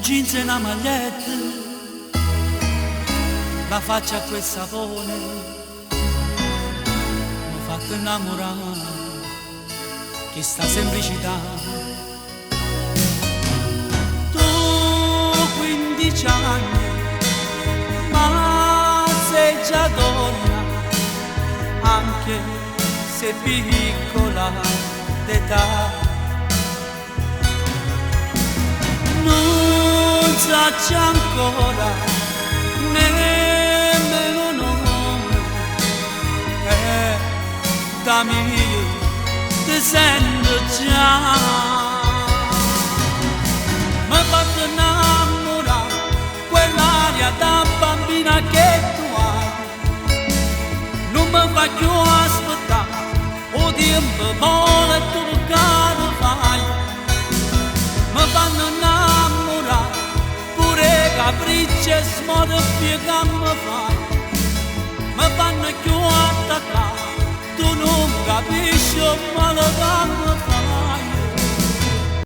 jeans e una maglietta, la faccia a quel sapone, mi ha fatto innamorare, che sta semplicità. Tu 15 anni, ma sei già donna, anche se piccola d'età. Non sacci ancora nemmeno nome, da me ti sento già. Mi ha fatto innamorare quell'aria da bambina che tu hai, non mi fa più aspettare, o tempo vuole tu che lo fai. Mi fanno innamorare pure capricci e smorfie che mi fai, mi fanno più attaccare, tu non capisci il male che mi fai.